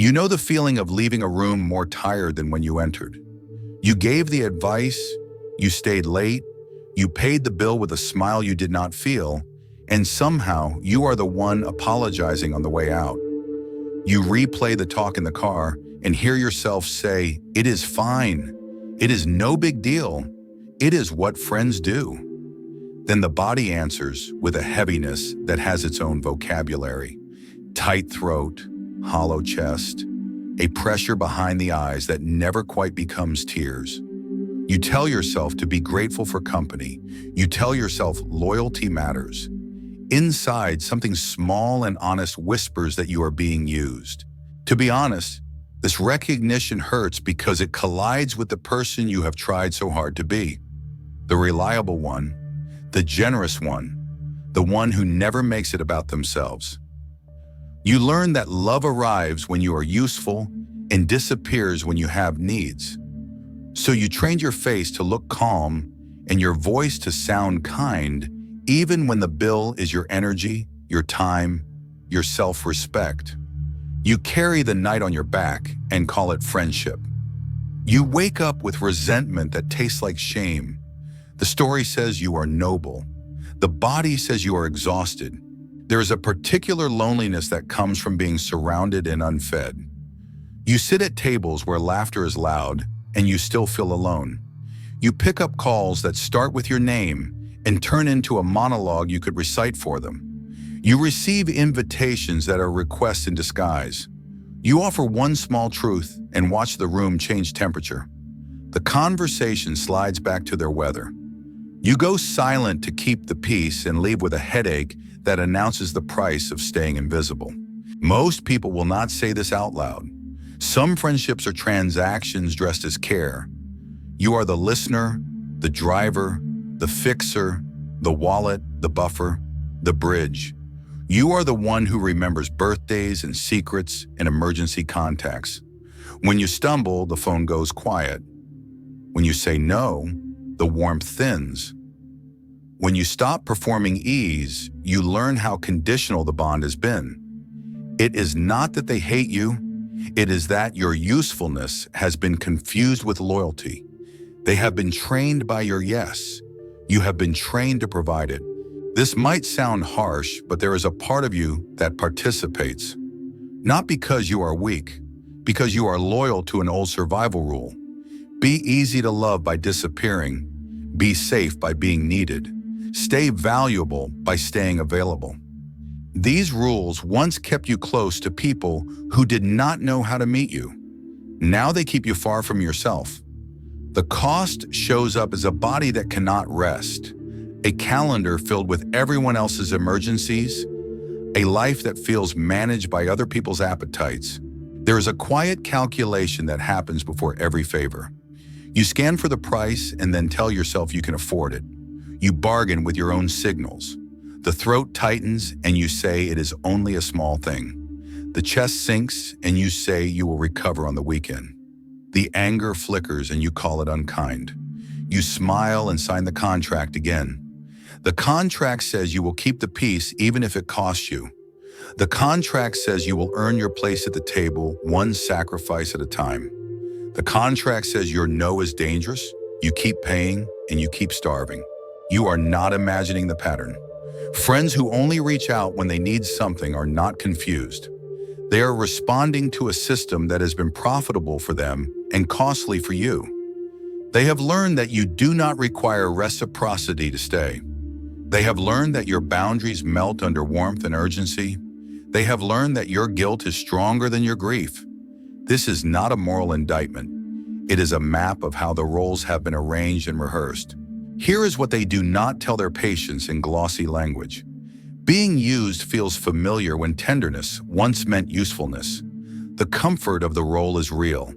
You know the feeling of leaving a room more tired than when you entered. You gave the advice, you stayed late, you paid the bill with a smile you did not feel, and somehow you are the one apologizing on the way out. You replay the talk in the car and hear yourself say, "It is fine. It is no big deal. It is what friends do." Then the body answers with a heaviness that has its own vocabulary. Tight throat, hollow chest, a pressure behind the eyes that never quite becomes tears. You tell yourself to be grateful for company. You tell yourself loyalty matters. Inside, something small and honest whispers that you are being used. To be honest, this recognition hurts because it collides with the person you have tried so hard to be. The reliable one, the generous one, the one who never makes it about themselves. You learn that love arrives when you are useful and disappears when you have needs. So you trained your face to look calm and your voice to sound kind, even when the bill is your energy, your time, your self-respect. You carry the night on your back and call it friendship. You wake up with resentment that tastes like shame. The story says you are noble. The body says you are exhausted. There is a particular loneliness that comes from being surrounded and unfed. You sit at tables where laughter is loud and you still feel alone. You pick up calls that start with your name and turn into a monologue you could recite for them. You receive invitations that are requests in disguise. You offer one small truth and watch the room change temperature. The conversation slides back to their weather. You go silent to keep the peace and leave with a headache that announces the price of staying invisible. Most people will not say this out loud. Some friendships are transactions dressed as care. You are the listener, the driver, the fixer, the wallet, the buffer, the bridge. You are the one who remembers birthdays and secrets and emergency contacts. When you stumble, the phone goes quiet. When you say no, the warmth thins. When you stop performing ease, you learn how conditional the bond has been. It is not that they hate you, it is that your usefulness has been confused with loyalty. They have been trained by your yes. You have been trained to provide it. This might sound harsh, but there is a part of you that participates. Not because you are weak, because you are loyal to an old survival rule. Be easy to love by disappearing. Be safe by being needed. Stay valuable by staying available. These rules once kept you close to people who did not know how to meet you. Now they keep you far from yourself. The cost shows up as a body that cannot rest, a calendar filled with everyone else's emergencies, a life that feels managed by other people's appetites. There is a quiet calculation that happens before every favor. You scan for the price and then tell yourself you can afford it. You bargain with your own signals. The throat tightens and you say it is only a small thing. The chest sinks and you say you will recover on the weekend. The anger flickers and you call it unkind. You smile and sign the contract again. The contract says you will keep the peace even if it costs you. The contract says you will earn your place at the table one sacrifice at a time. The contract says your no is dangerous, you keep paying, and you keep starving. You are not imagining the pattern. Friends who only reach out when they need something are not confused. They are responding to a system that has been profitable for them and costly for you. They have learned that you do not require reciprocity to stay. They have learned that your boundaries melt under warmth and urgency. They have learned that your guilt is stronger than your grief. This is not a moral indictment. It is a map of how the roles have been arranged and rehearsed. Here is what they do not tell their patients in glossy language. Being used feels familiar when tenderness once meant usefulness. The comfort of the role is real.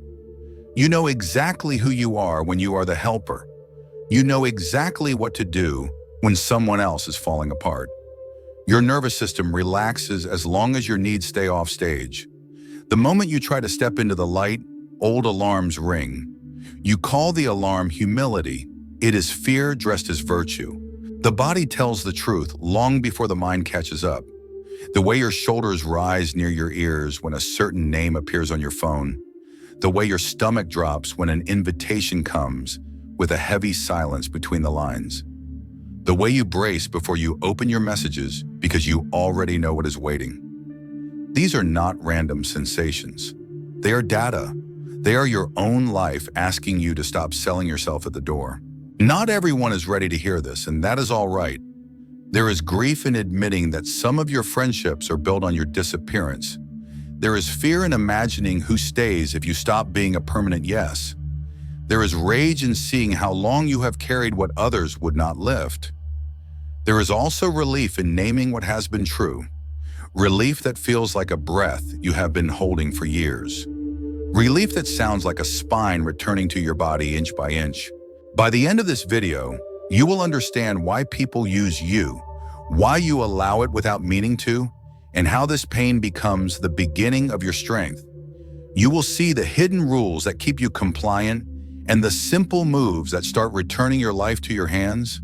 You know exactly who you are when you are the helper. You know exactly what to do when someone else is falling apart. Your nervous system relaxes as long as your needs stay off stage. The moment you try to step into the light, old alarms ring. You call the alarm humility. It is fear dressed as virtue. The body tells the truth long before the mind catches up. The way your shoulders rise near your ears when a certain name appears on your phone. The way your stomach drops when an invitation comes with a heavy silence between the lines. The way you brace before you open your messages because you already know what is waiting. These are not random sensations. They are data. They are your own life asking you to stop selling yourself at the door. Not everyone is ready to hear this, and that is all right. There is grief in admitting that some of your friendships are built on your disappearance. There is fear in imagining who stays if you stop being a permanent yes. There is rage in seeing how long you have carried what others would not lift. There is also relief in naming what has been true. Relief that feels like a breath you have been holding for years. Relief that sounds like a spine returning to your body inch by inch. By the end of this video, you will understand why people use you, why you allow it without meaning to, and how this pain becomes the beginning of your strength. You will see the hidden rules that keep you compliant and the simple moves that start returning your life to your hands.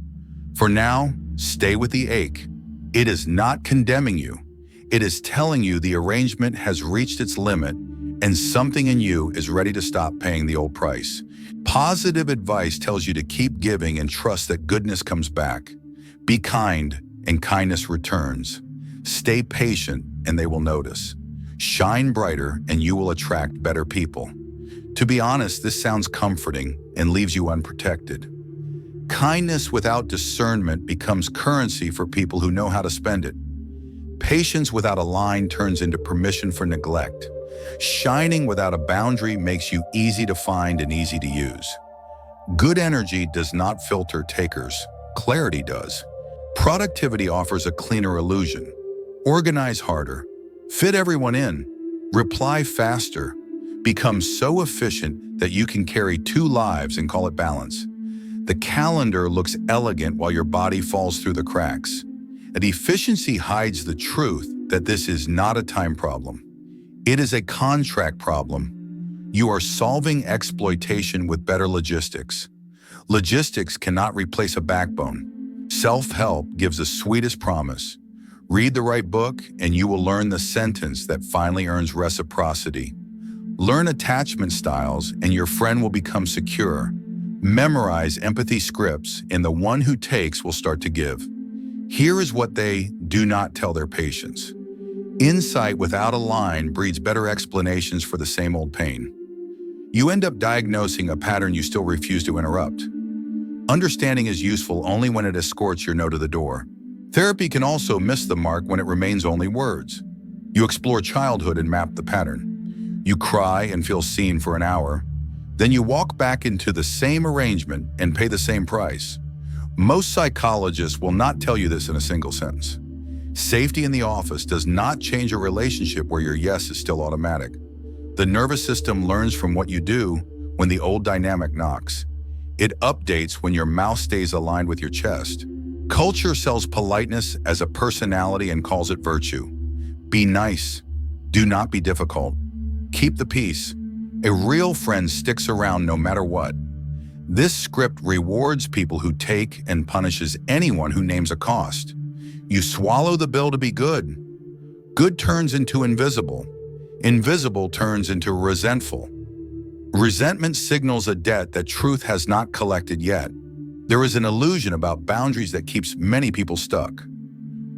For now, stay with the ache. It is not condemning you. It is telling you the arrangement has reached its limit and something in you is ready to stop paying the old price. Positive advice tells you to keep giving and trust that goodness comes back. Be kind and kindness returns. Stay patient and they will notice. Shine brighter and you will attract better people. To be honest, this sounds comforting and leaves you unprotected. Kindness without discernment becomes currency for people who know how to spend it. Patience without a line turns into permission for neglect. Shining without a boundary makes you easy to find and easy to use. Good energy does not filter takers. Clarity does. Productivity offers a cleaner illusion. Organize harder. Fit everyone in. Reply faster. Become so efficient that you can carry 2 lives and call it balance. The calendar looks elegant while your body falls through the cracks. And efficiency hides the truth that this is not a time problem. It is a contract problem. You are solving exploitation with better logistics. Logistics cannot replace a backbone. Self-help gives the sweetest promise. Read the right book and you will learn the sentence that finally earns reciprocity. Learn attachment styles and your friend will become secure. Memorize empathy scripts and the one who takes will start to give. Here is what they do not tell their patients. Insight without a line breeds better explanations for the same old pain. You end up diagnosing a pattern you still refuse to interrupt. Understanding is useful only when it escorts your no to the door. Therapy can also miss the mark when it remains only words. You explore childhood and map the pattern. You cry and feel seen for an hour. Then you walk back into the same arrangement and pay the same price. Most psychologists will not tell you this in a single sentence. Safety in the office does not change a relationship where your yes is still automatic. The nervous system learns from what you do when the old dynamic knocks. It updates when your mouth stays aligned with your chest. Culture sells politeness as a personality and calls it virtue. Be nice. Do not be difficult. Keep the peace. A real friend sticks around no matter what. This script rewards people who take and punishes anyone who names a cost. You swallow the bill to be good. Good turns into invisible. Invisible turns into resentful. Resentment signals a debt that truth has not collected yet. There is an illusion about boundaries that keeps many people stuck.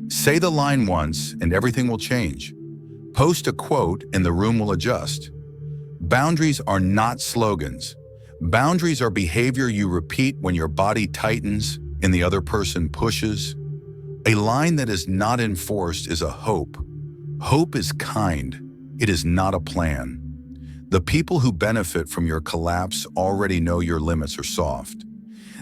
Say the line once and everything will change. Post a quote and the room will adjust. Boundaries are not slogans. Boundaries are behavior you repeat when your body tightens and the other person pushes. A line that is not enforced is a hope. Hope is kind. It is not a plan. The people who benefit from your collapse already know your limits are soft.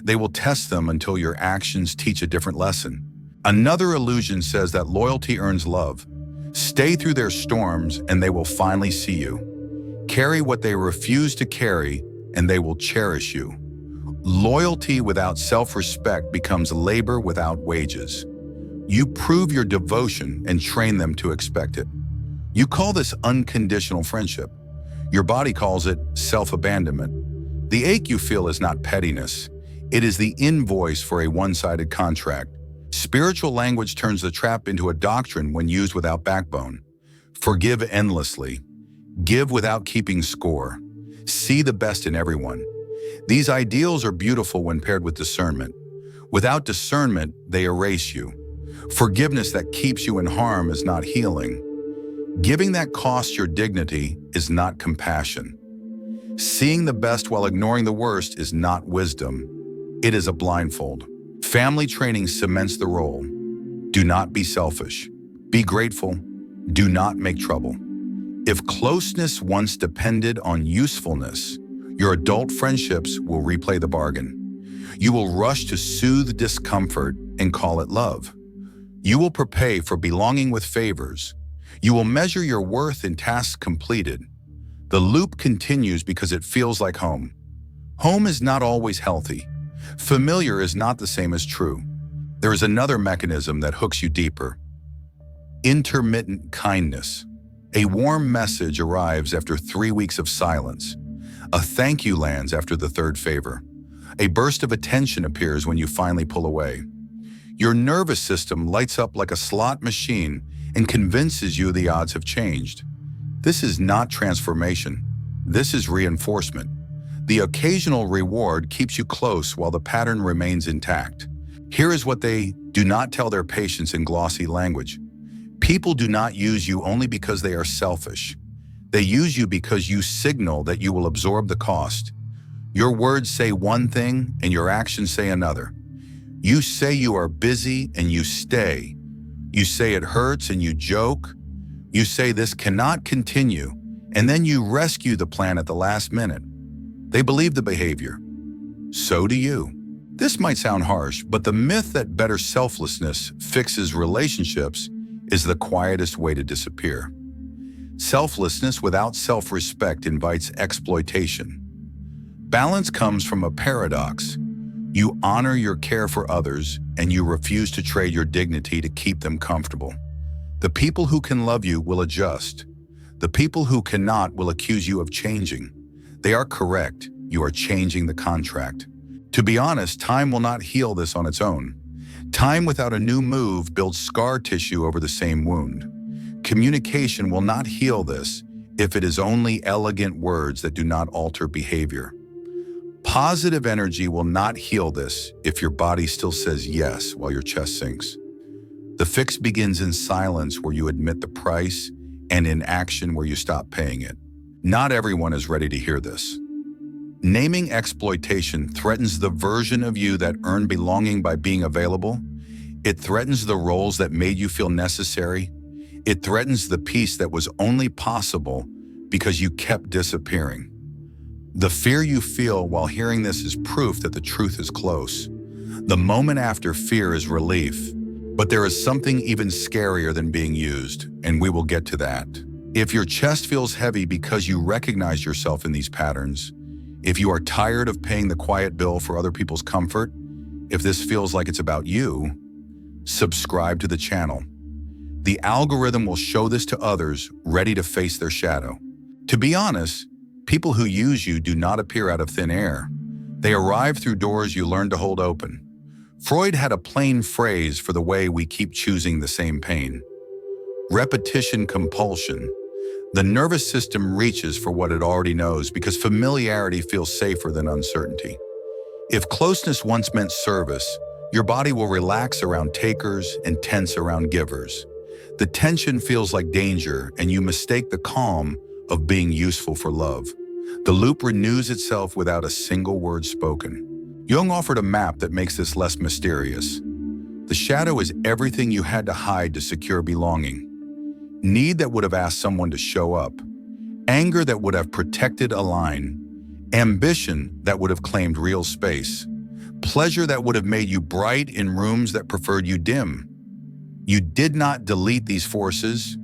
They will test them until your actions teach a different lesson. Another illusion says that loyalty earns love. Stay through their storms and they will finally see you. Carry what they refuse to carry and they will cherish you. Loyalty without self-respect becomes labor without wages. You prove your devotion and train them to expect it. You call this unconditional friendship. Your body calls it self-abandonment. The ache you feel is not pettiness. It is the invoice for a one-sided contract. Spiritual language turns the trap into a doctrine when used without backbone. Forgive endlessly. Give without keeping score. See the best in everyone. These ideals are beautiful when paired with discernment. Without discernment, they erase you. Forgiveness that keeps you in harm is not healing. Giving that costs your dignity is not compassion. Seeing the best while ignoring the worst is not wisdom. It is a blindfold. Family training cements the role. Do not be selfish. Be grateful. Do not make trouble. If closeness once depended on usefulness, your adult friendships will replay the bargain. You will rush to soothe discomfort and call it love. You will prepay for belonging with favors. You will measure your worth in tasks completed. The loop continues because it feels like home. Home is not always healthy. Familiar is not the same as true. There is another mechanism that hooks you deeper. Intermittent kindness. A warm message arrives after 3 weeks of silence. A thank you lands after the third favor. A burst of attention appears when you finally pull away. Your nervous system lights up like a slot machine and convinces you the odds have changed. This is not transformation. This is reinforcement. The occasional reward keeps you close while the pattern remains intact. Here is what they do not tell their patients in glossy language. People do not use you only because they are selfish. They use you because you signal that you will absorb the cost. Your words say one thing and your actions say another. You say you are busy and you stay. You say it hurts and you joke. You say this cannot continue, and then you rescue the plan at the last minute. They believe the behavior. So do you. This might sound harsh, but the myth that better selflessness fixes relationships is the quietest way to disappear. Selflessness without self-respect invites exploitation. Balance comes from a paradox. You honor your care for others, and you refuse to trade your dignity to keep them comfortable. The people who can love you will adjust. The people who cannot will accuse you of changing. They are correct. You are changing the contract. To be honest, time will not heal this on its own. Time without a new move builds scar tissue over the same wound. Communication will not heal this if it is only elegant words that do not alter behavior. Positive energy will not heal this if your body still says yes while your chest sinks. The fix begins in silence where you admit the price and in action where you stop paying it. Not everyone is ready to hear this. Naming exploitation threatens the version of you that earned belonging by being available. It threatens the roles that made you feel necessary. It threatens the peace that was only possible because you kept disappearing. The fear you feel while hearing this is proof that the truth is close. The moment after fear is relief, but there is something even scarier than being used, and we will get to that. If your chest feels heavy because you recognize yourself in these patterns, if you are tired of paying the quiet bill for other people's comfort, if this feels like it's about you, subscribe to the channel. The algorithm will show this to others ready to face their shadow. To be honest, people who use you do not appear out of thin air. They arrive through doors you learn to hold open. Freud had a plain phrase for the way we keep choosing the same pain. Repetition compulsion. The nervous system reaches for what it already knows because familiarity feels safer than uncertainty. If closeness once meant service, your body will relax around takers and tense around givers. The tension feels like danger, and you mistake the calm of being useful for love. The loop renews itself without a single word spoken. Jung offered a map that makes this less mysterious. The shadow is everything you had to hide to secure belonging. Need that would have asked someone to show up. Anger that would have protected a line. Ambition that would have claimed real space. Pleasure that would have made you bright in rooms that preferred you dim. You did not delete these forces,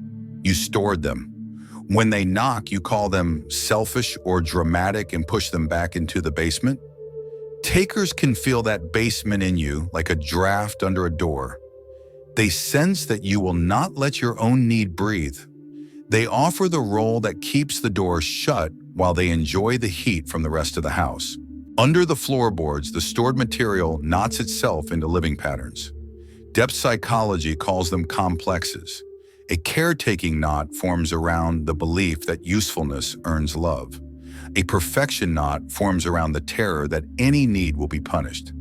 you stored them. When they knock, you call them selfish or dramatic and push them back into the basement. Takers can feel that basement in you like a draft under a door. They sense that you will not let your own need breathe. They offer the role that keeps the door shut while they enjoy the heat from the rest of the house. Under the floorboards, the stored material knots itself into living patterns. Depth psychology calls them complexes. A caretaking knot forms around the belief that usefulness earns love. A perfection knot forms around the terror that any need will be punished.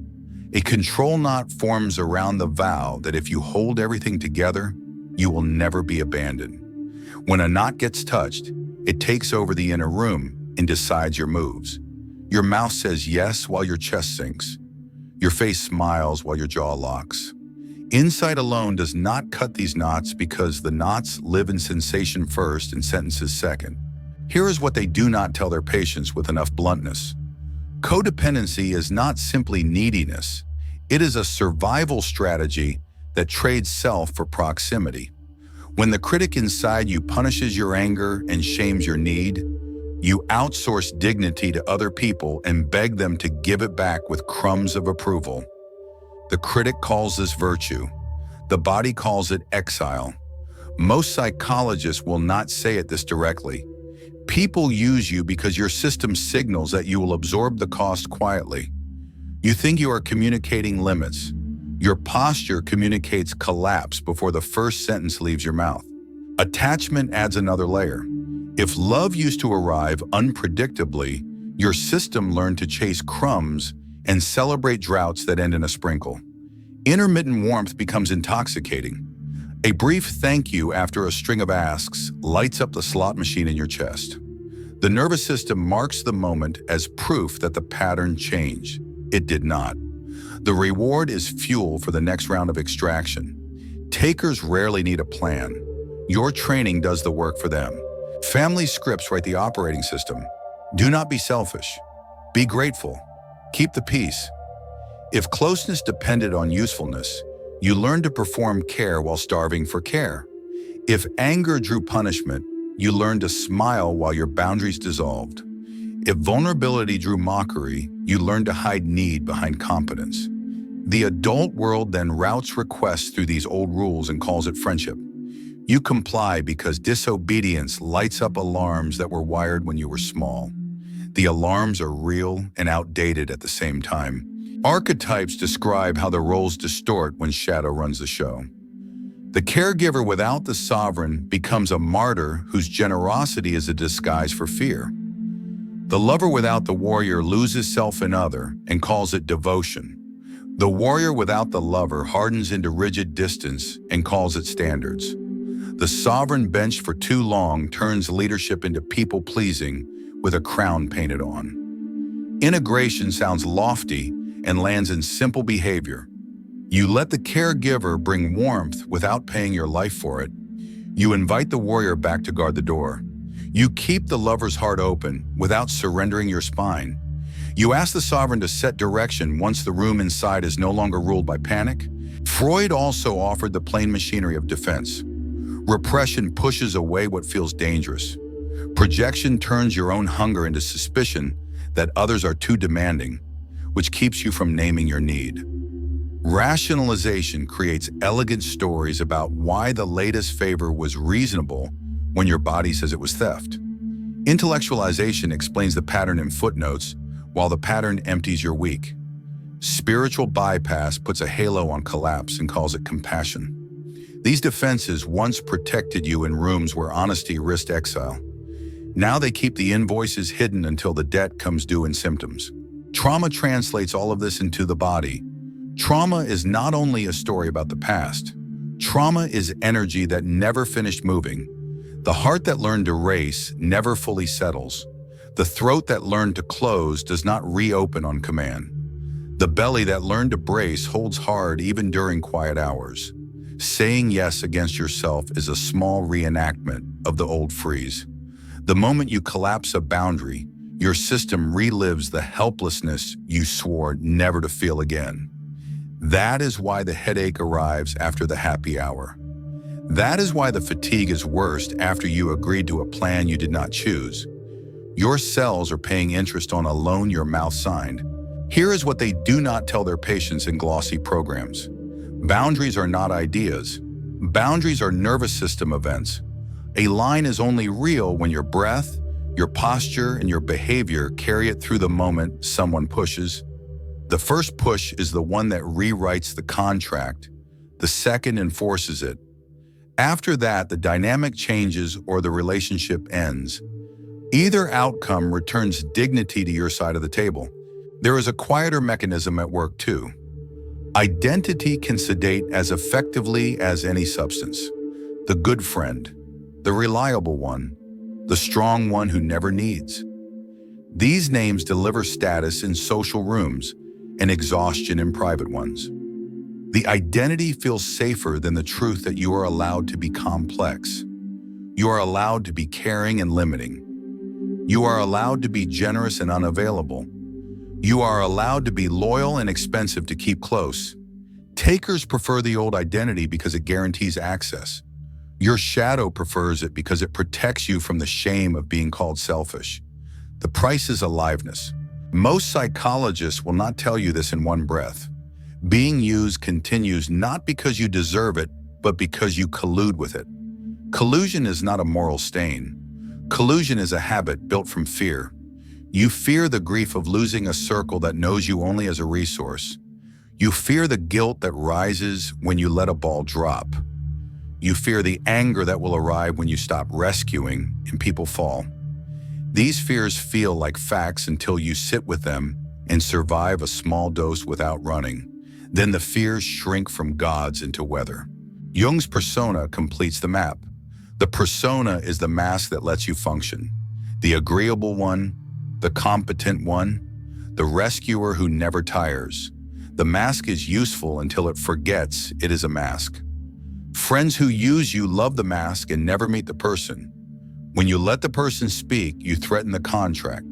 A control knot forms around the vow that if you hold everything together, you will never be abandoned. When a knot gets touched, it takes over the inner room and decides your moves. Your mouth says yes while your chest sinks. Your face smiles while your jaw locks. Insight alone does not cut these knots because the knots live in sensation first and sentences second. Here is what they do not tell their patients with enough bluntness. Codependency is not simply neediness. It is a survival strategy that trades self for proximity. When the critic inside you punishes your anger and shames your need, you outsource dignity to other people and beg them to give it back with crumbs of approval. The critic calls this virtue. The body calls it exile. Most psychologists will not say it this directly. People use you because your system signals that you will absorb the cost quietly. You think you are communicating limits. Your posture communicates collapse before the first sentence leaves your mouth. Attachment adds another layer. If love used to arrive unpredictably, your system learned to chase crumbs and celebrate droughts that end in a sprinkle. Intermittent warmth becomes intoxicating. A brief thank you after a string of asks lights up the slot machine in your chest. The nervous system marks the moment as proof that the pattern changed. It did not. The reward is fuel for the next round of extraction. Takers rarely need a plan. Your training does the work for them. Family scripts write the operating system. Do not be selfish. Be grateful. Keep the peace. If closeness depended on usefulness, you learn to perform care while starving for care. If anger drew punishment, you learn to smile while your boundaries dissolved. If vulnerability drew mockery, you learn to hide need behind competence. The adult world then routes requests through these old rules and calls it friendship. You comply because disobedience lights up alarms that were wired when you were small. The alarms are real and outdated at the same time. Archetypes describe how the roles distort when shadow runs the show. The caregiver without the sovereign becomes a martyr whose generosity is a disguise for fear. The lover without the warrior loses self in other and calls it devotion. The warrior without the lover hardens into rigid distance and calls it standards. The sovereign benched for too long turns leadership into people-pleasing with a crown painted on. Integration sounds lofty and lands in simple behavior. You let the caregiver bring warmth without paying your life for it. You invite the warrior back to guard the door. You keep the lover's heart open without surrendering your spine. You ask the sovereign to set direction once the room inside is no longer ruled by panic. Freud also offered the plain machinery of defense. Repression pushes away what feels dangerous. Projection turns your own hunger into suspicion that others are too demanding, which keeps you from naming your need. Rationalization creates elegant stories about why the latest favor was reasonable when your body says it was theft. Intellectualization explains the pattern in footnotes, while the pattern empties your week. Spiritual bypass puts a halo on collapse and calls it compassion. These defenses once protected you in rooms where honesty risked exile. Now they keep the invoices hidden until the debt comes due in symptoms. Trauma translates all of this into the body. Trauma is not only a story about the past. Trauma is energy that never finished moving. The heart that learned to race never fully settles. The throat that learned to close does not reopen on command. The belly that learned to brace holds hard even during quiet hours. Saying yes against yourself is a small reenactment of the old freeze. The moment you collapse a boundary, your system relives the helplessness you swore never to feel again. That is why the headache arrives after the happy hour. That is why the fatigue is worst after you agreed to a plan you did not choose. Your cells are paying interest on a loan your mouth signed. Here is what they do not tell their patients in glossy programs. Boundaries are not ideas. Boundaries are nervous system events. A line is only real when your breath, your posture, and your behavior carry it through the moment someone pushes. The first push is the one that rewrites the contract. The second enforces it. After that, the dynamic changes or the relationship ends. Either outcome returns dignity to your side of the table. There is a quieter mechanism at work too. Identity can sedate as effectively as any substance. The good friend, the reliable one, the strong one who never needs. These names deliver status in social rooms and exhaustion in private ones. The identity feels safer than the truth that you are allowed to be complex. You are allowed to be caring and limiting. You are allowed to be generous and unavailable. You are allowed to be loyal and expensive to keep close. Takers prefer the old identity because it guarantees access. Your shadow prefers it because it protects you from the shame of being called selfish. The price is aliveness. Most psychologists will not tell you this in one breath. Being used continues not because you deserve it, but because you collude with it. Collusion is not a moral stain. Collusion is a habit built from fear. You fear the grief of losing a circle that knows you only as a resource. You fear the guilt that rises when you let a ball drop. You fear the anger that will arrive when you stop rescuing and people fall. These fears feel like facts until you sit with them and survive a small dose without running. Then the fears shrink from gods into weather. Jung's persona completes the map. The persona is the mask that lets you function. The agreeable one, the competent one, the rescuer who never tires. The mask is useful until it forgets it is a mask. Friends who use you love the mask and never meet the person. When you let the person speak, you threaten the contract.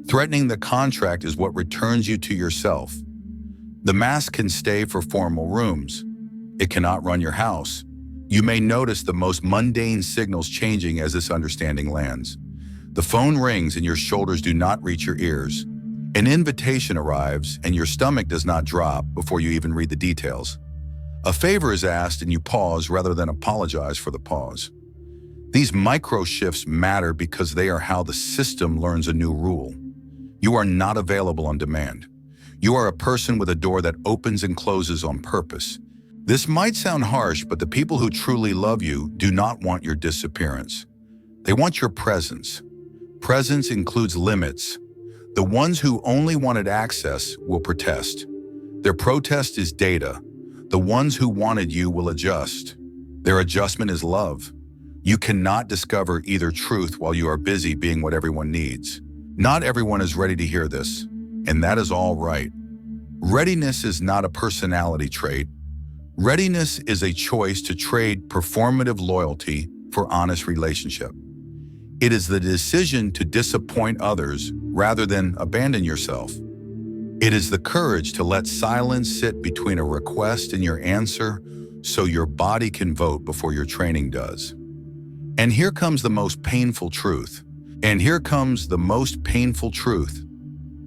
Threatening the contract is what returns you to yourself. The mask can stay for formal rooms. It cannot run your house. You may notice the most mundane signals changing as this understanding lands. The phone rings and your shoulders do not reach your ears. An invitation arrives and your stomach does not drop before you even read the details. A favor is asked and you pause rather than apologize for the pause. These micro shifts matter because they are how the system learns a new rule. You are not available on demand. You are a person with a door that opens and closes on purpose. This might sound harsh, but the people who truly love you do not want your disappearance. They want your presence. Presence includes limits. The ones who only wanted access will protest. Their protest is data. The ones who wanted you will adjust. Their adjustment is love. You cannot discover either truth while you are busy being what everyone needs. Not everyone is ready to hear this, and that is all right. Readiness is not a personality trait. Readiness is a choice to trade performative loyalty for honest relationship. It is the decision to disappoint others rather than abandon yourself. It is the courage to let silence sit between a request and your answer so your body can vote before your training does. And here comes the most painful truth.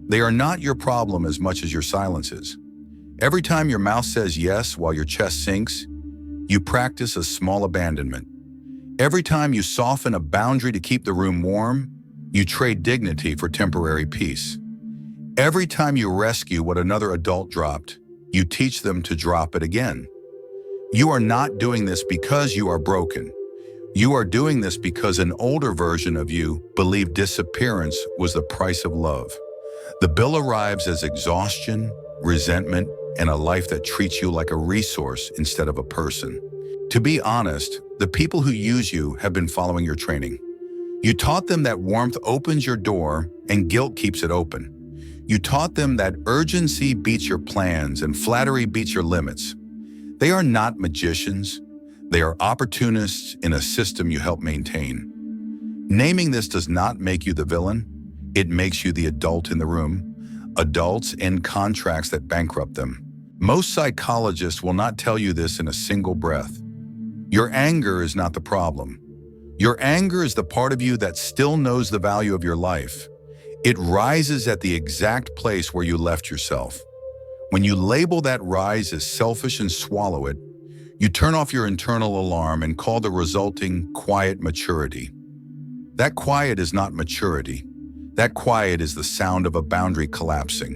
They are not your problem as much as your silences. Every time your mouth says yes while your chest sinks, you practice a small abandonment. Every time you soften a boundary to keep the room warm, you trade dignity for temporary peace. Every time you rescue what another adult dropped, you teach them to drop it again. You are not doing this because you are broken. You are doing this because an older version of you believed disappearance was the price of love. The bill arrives as exhaustion, resentment, and a life that treats you like a resource instead of a person. To be honest, the people who use you have been following your training. You taught them that warmth opens your door and guilt keeps it open. You taught them that urgency beats your plans and flattery beats your limits. They are not magicians. They are opportunists in a system you help maintain. Naming this does not make you the villain. It makes you the adult in the room. Adults end contracts that bankrupt them. Most psychologists will not tell you this in a single breath. Your anger is not the problem. Your anger is the part of you that still knows the value of your life. It rises at the exact place where you left yourself. When you label that rise as selfish and swallow it, you turn off your internal alarm and call the resulting quiet maturity. That quiet is not maturity. That quiet is the sound of a boundary collapsing.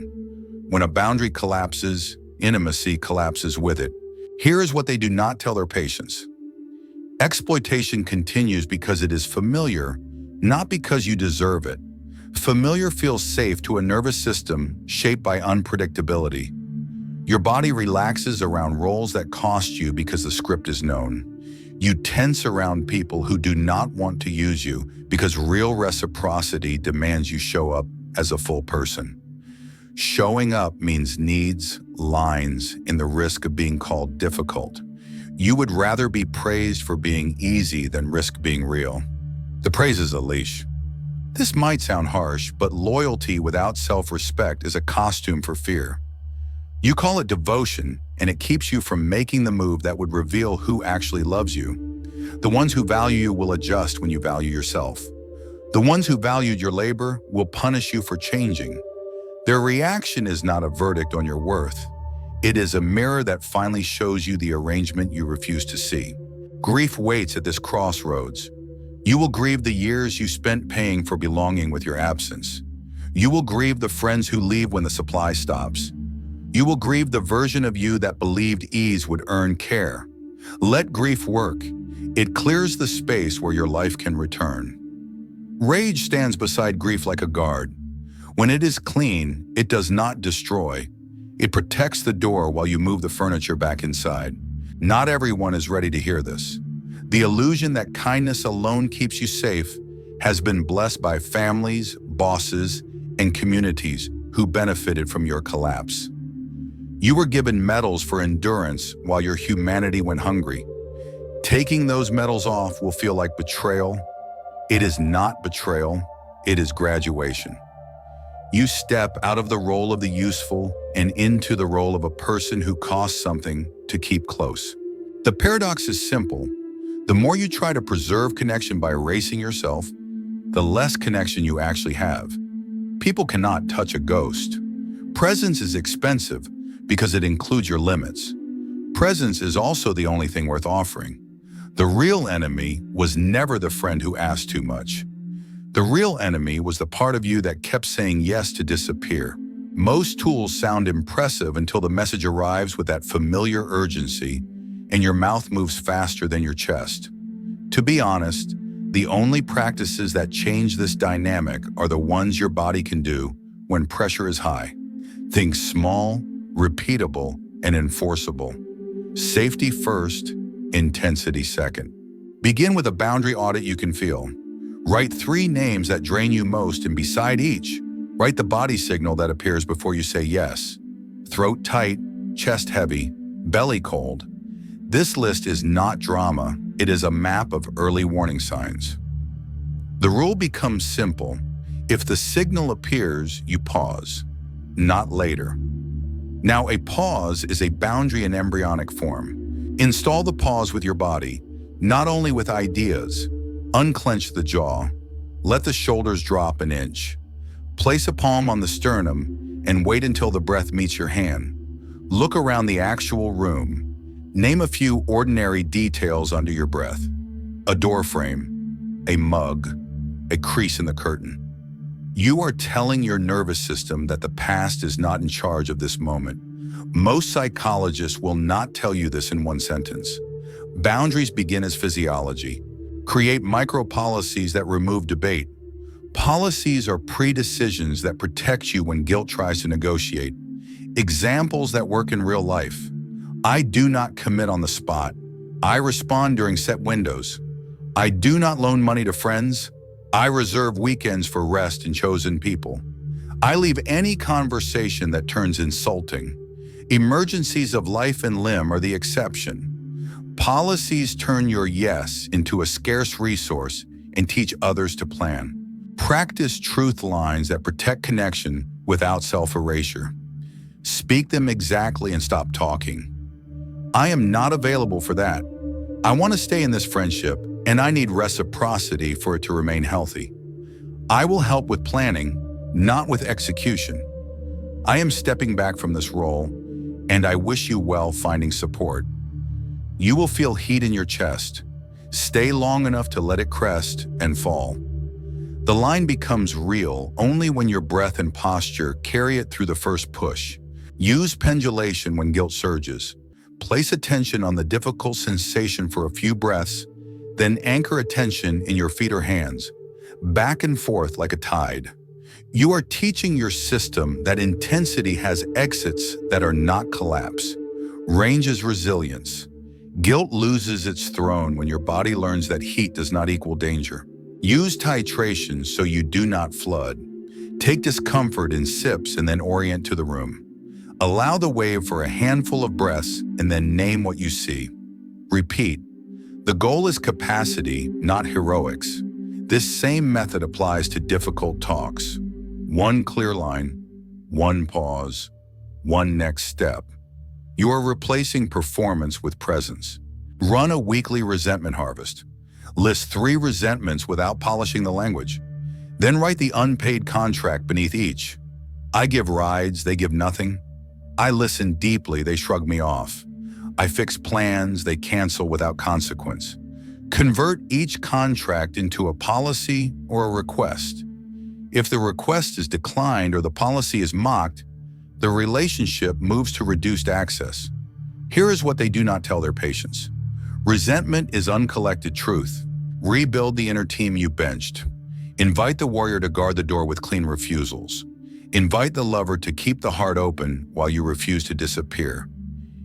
When a boundary collapses, intimacy collapses with it. Here is what they do not tell their patients. Exploitation continues because it is familiar, not because you deserve it. Familiar feels safe to a nervous system shaped by unpredictability. Your body relaxes around roles that cost you because the script is known. You tense around people who do not want to use you because real reciprocity demands you show up as a full person. Showing up means needs, lines, and the risk of being called difficult. You would rather be praised for being easy than risk being real. The praise is a leash. This might sound harsh, but loyalty without self-respect is a costume for fear. You call it devotion, and it keeps you from making the move that would reveal who actually loves you. The ones who value you will adjust when you value yourself. The ones who valued your labor will punish you for changing. Their reaction is not a verdict on your worth. It is a mirror that finally shows you the arrangement you refuse to see. Grief waits at this crossroads. You will grieve the years you spent paying for belonging with your absence. You will grieve the friends who leave when the supply stops. You will grieve the version of you that believed ease would earn care. Let grief work. It clears the space where your life can return. Rage stands beside grief like a guard. When it is clean, it does not destroy. It protects the door while you move the furniture back inside. Not everyone is ready to hear this. The illusion that kindness alone keeps you safe has been blessed by families, bosses, and communities who benefited from your collapse. You were given medals for endurance while your humanity went hungry. Taking those medals off will feel like betrayal. It is not betrayal, it is graduation. You step out of the role of the useful and into the role of a person who costs something to keep close. The paradox is simple. The more you try to preserve connection by erasing yourself, the less connection you actually have. People cannot touch a ghost. Presence is expensive because it includes your limits. Presence is also the only thing worth offering. The real enemy was never the friend who asked too much. The real enemy was the part of you that kept saying yes to disappear. Most tools sound impressive until the message arrives with that familiar urgency, and your mouth moves faster than your chest. To be honest, the only practices that change this dynamic are the ones your body can do when pressure is high. Think small, repeatable, and enforceable. Safety first, intensity second. Begin with a boundary audit you can feel. Write 3 names that drain you most, and beside each, write the body signal that appears before you say yes. Throat tight, chest heavy, belly cold. This list is not drama, it is a map of early warning signs. The rule becomes simple. If the signal appears, you pause, not later. Now, a pause is a boundary in embryonic form. Install the pause with your body, not only with ideas. Unclench the jaw. Let the shoulders drop an inch. Place a palm on the sternum and wait until the breath meets your hand. Look around the actual room. Name a few ordinary details under your breath. A door frame, a mug, a crease in the curtain. You are telling your nervous system that the past is not in charge of this moment. Most psychologists will not tell you this in one sentence. Boundaries begin as physiology. Create micro-policies that remove debate. Policies are pre-decisions that protect you when guilt tries to negotiate. Examples that work in real life. I do not commit on the spot. I respond during set windows. I do not loan money to friends. I reserve weekends for rest and chosen people. I leave any conversation that turns insulting. Emergencies of life and limb are the exception. Policies turn your yes into a scarce resource and teach others to plan. Practice truth lines that protect connection without self-erasure. Speak them exactly and stop talking. I am not available for that. I want to stay in this friendship, and I need reciprocity for it to remain healthy. I will help with planning, not with execution. I am stepping back from this role, and I wish you well finding support. You will feel heat in your chest. Stay long enough to let it crest and fall. The line becomes real only when your breath and posture carry it through the first push. Use pendulation when guilt surges. place attention on the difficult sensation for a few breaths, then anchor attention in your feet or hands, back and forth like a tide. You are teaching your system that intensity has exits that are not collapse. Range is resilience. Guilt loses its throne when your body learns that heat does not equal danger. Use titration so you do not flood. Take discomfort in sips and then orient to the room. Allow the wave for a handful of breaths and then name what you see. Repeat. The goal is capacity, not heroics. This same method applies to difficult talks. One clear line, one pause, one next step. You are replacing performance with presence. Run a weekly resentment harvest. List 3 resentments without polishing the language. Then write the unpaid contract beneath each. I give rides, they give nothing. I listen deeply, they shrug me off. I fix plans, they cancel without consequence. Convert each contract into a policy or a request. If the request is declined or the policy is mocked, the relationship moves to reduced access. Here is what they do not tell their patients. Resentment is uncollected truth. Rebuild the inner team you benched. Invite the warrior to guard the door with clean refusals. Invite the lover to keep the heart open while you refuse to disappear.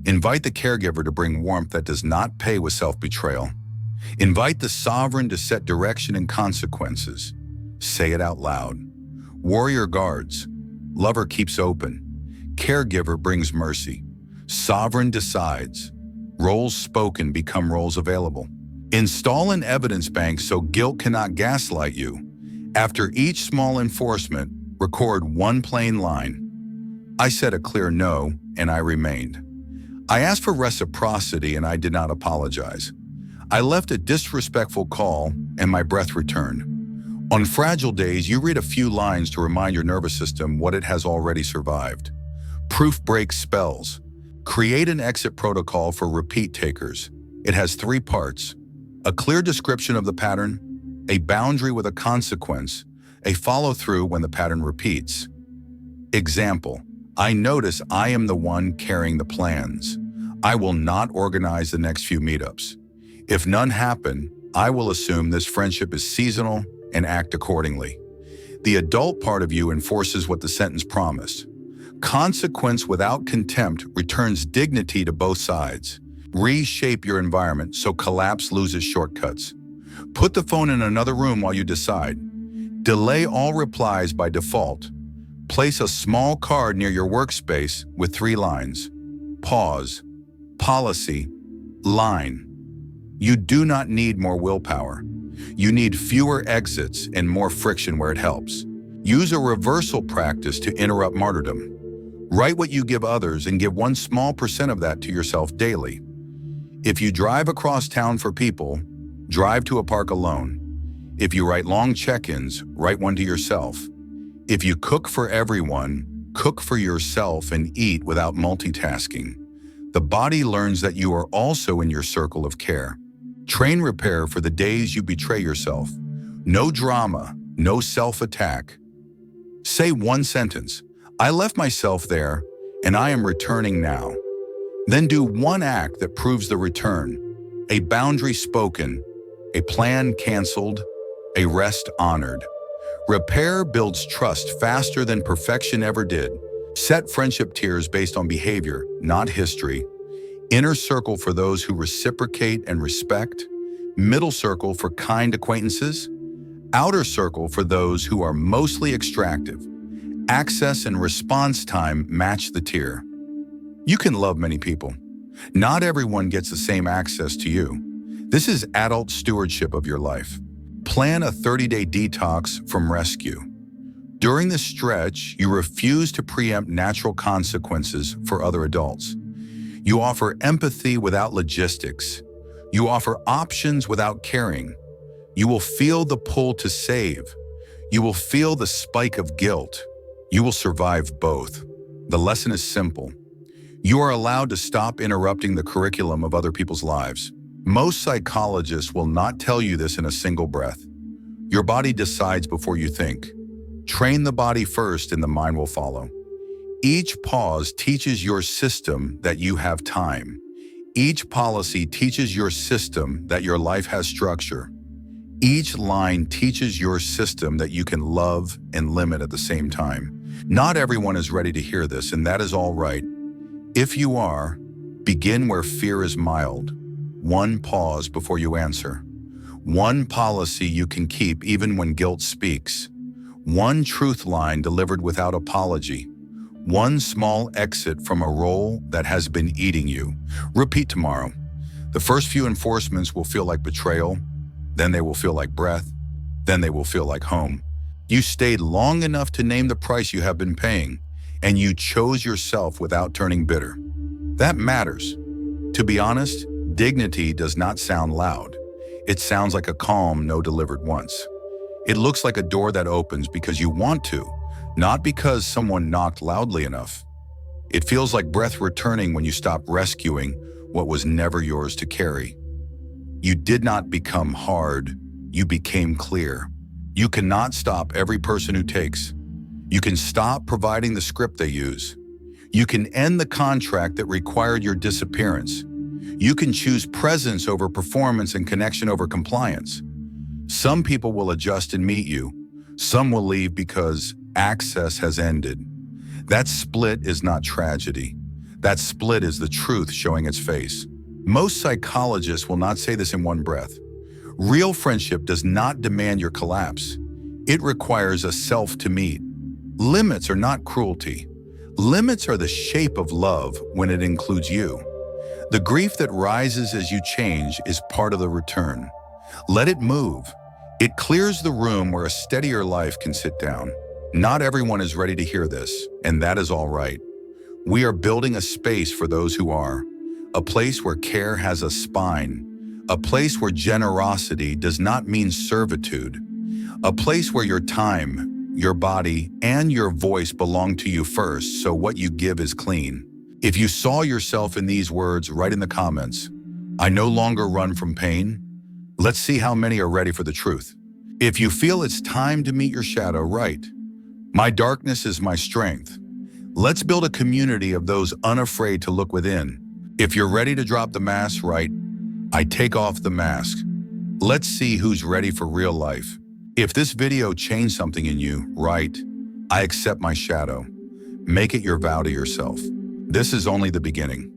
Invite the caregiver to bring warmth that does not pay with self-betrayal. Invite the sovereign to set direction and consequences. Say it out loud. Warrior guards. Lover keeps open. Caregiver brings mercy. Sovereign decides. Roles spoken become roles available. Install an evidence bank so guilt cannot gaslight you. After each small enforcement, record one plain line. I said a clear no, and I remained. I asked for reciprocity, and I did not apologize. I left a disrespectful call, and my breath returned. On fragile days, you read a few lines to remind your nervous system what it has already survived. Proof breaks spells. Create an exit protocol for repeat takers. It has 3 parts: a clear description of the pattern, a boundary with a consequence, a follow-through when the pattern repeats. Example: I notice I am the one carrying the plans. I will not organize the next few meetups. If none happen, I will assume this friendship is seasonal and act accordingly. The adult part of you enforces what the sentence promised. Consequence without contempt returns dignity to both sides. Reshape your environment so collapse loses shortcuts. Put the phone in another room while you decide. Delay all replies by default. Place a small card near your workspace with 3 lines. Pause. Policy. Line. You do not need more willpower. You need fewer exits and more friction where it helps. Use a reversal practice to interrupt martyrdom. Write what you give others and give 1 small % of that to yourself daily. If you drive across town for people, drive to a park alone. If you write long check-ins, write one to yourself. If you cook for everyone, cook for yourself and eat without multitasking. The body learns that you are also in your circle of care. Train repair for the days you betray yourself. No drama, no self-attack. Say 1 sentence. I left myself there, and I am returning now. Then do 1 act that proves the return. A boundary spoken, a plan canceled, a rest honored. Repair builds trust faster than perfection ever did. Set friendship tiers based on behavior, not history. Inner circle for those who reciprocate and respect. Middle circle for kind acquaintances. Outer circle for those who are mostly extractive. Access and response time match the tier. You can love many people. Not everyone gets the same access to you. This is adult stewardship of your life. Plan a 30-day detox from rescue. During this stretch, you refuse to preempt natural consequences for other adults. You offer empathy without logistics. You offer options without caring. You will feel the pull to save. You will feel the spike of guilt. You will survive both. The lesson is simple. You are allowed to stop interrupting the curriculum of other people's lives. Most psychologists will not tell you this in a single breath. Your body decides before you think. Train the body first and the mind will follow. Each pause teaches your system that you have time. Each policy teaches your system that your life has structure. Each line teaches your system that you can love and limit at the same time. Not everyone is ready to hear this, and that is all right. If you are, begin where fear is mild. One pause before you answer. One policy you can keep even when guilt speaks. One truth line delivered without apology. One small exit from a role that has been eating you. Repeat tomorrow. The first few enforcements will feel like betrayal, then they will feel like breath, then they will feel like home. You stayed long enough to name the price you have been paying, and you chose yourself without turning bitter. That matters. To be honest, dignity does not sound loud. It sounds like a calm no delivered once. It looks like a door that opens because you want to, not because someone knocked loudly enough. It feels like breath returning when you stop rescuing what was never yours to carry. You did not become hard, you became clear. You cannot stop every person who takes. You can stop providing the script they use. You can end the contract that required your disappearance. You can choose presence over performance and connection over compliance. Some people will adjust and meet you. Some will leave because access has ended. That split is not tragedy. That split is the truth showing its face. Most psychologists will not say this in one breath. Real friendship does not demand your collapse. It requires a self to meet. Limits are not cruelty. Limits are the shape of love when it includes you. The grief that rises as you change is part of the return. Let it move. It clears the room where a steadier life can sit down. Not everyone is ready to hear this, and that is all right. We are building a space for those who are, a place where care has a spine, a place where generosity does not mean servitude, a place where your time, your body, and your voice belong to you first, so what you give is clean. If you saw yourself in these words, write in the comments, "I no longer run from pain." Let's see how many are ready for the truth. If you feel it's time to meet your shadow, write, "My darkness is my strength." Let's build a community of those unafraid to look within. If you're ready to drop the mask, write, "I take off the mask." Let's see who's ready for real life. If this video changed something in you, write, "I accept my shadow." Make it your vow to yourself. This is only the beginning.